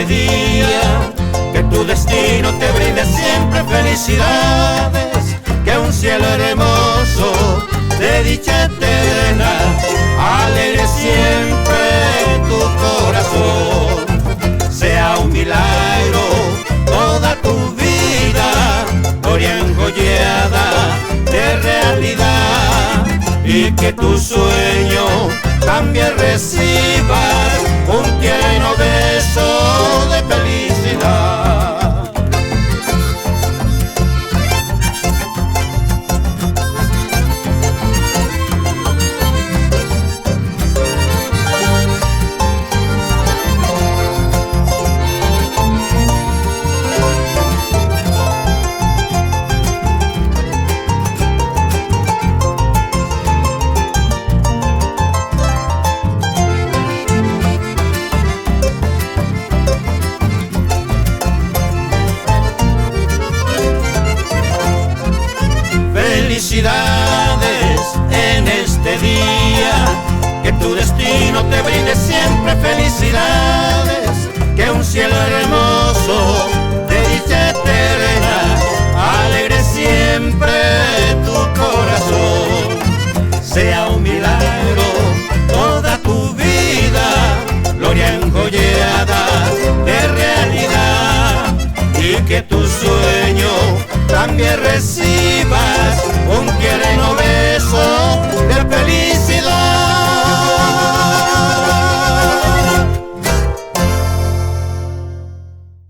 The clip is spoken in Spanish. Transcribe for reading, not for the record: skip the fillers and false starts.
este día, que tu destino te brinde siempre felicidades, que un cielo hermoso de dicha eterna alegre siempre tu corazón. Sea un milagro toda tu vida, gloria enjollada de realidad, y que tu sueño también reciba un tierno beso de felicidad. Felicidades en este día, que tu destino te brinde siempre felicidades, que un cielo hermoso de dicha eterna alegre siempre tu corazón. Sea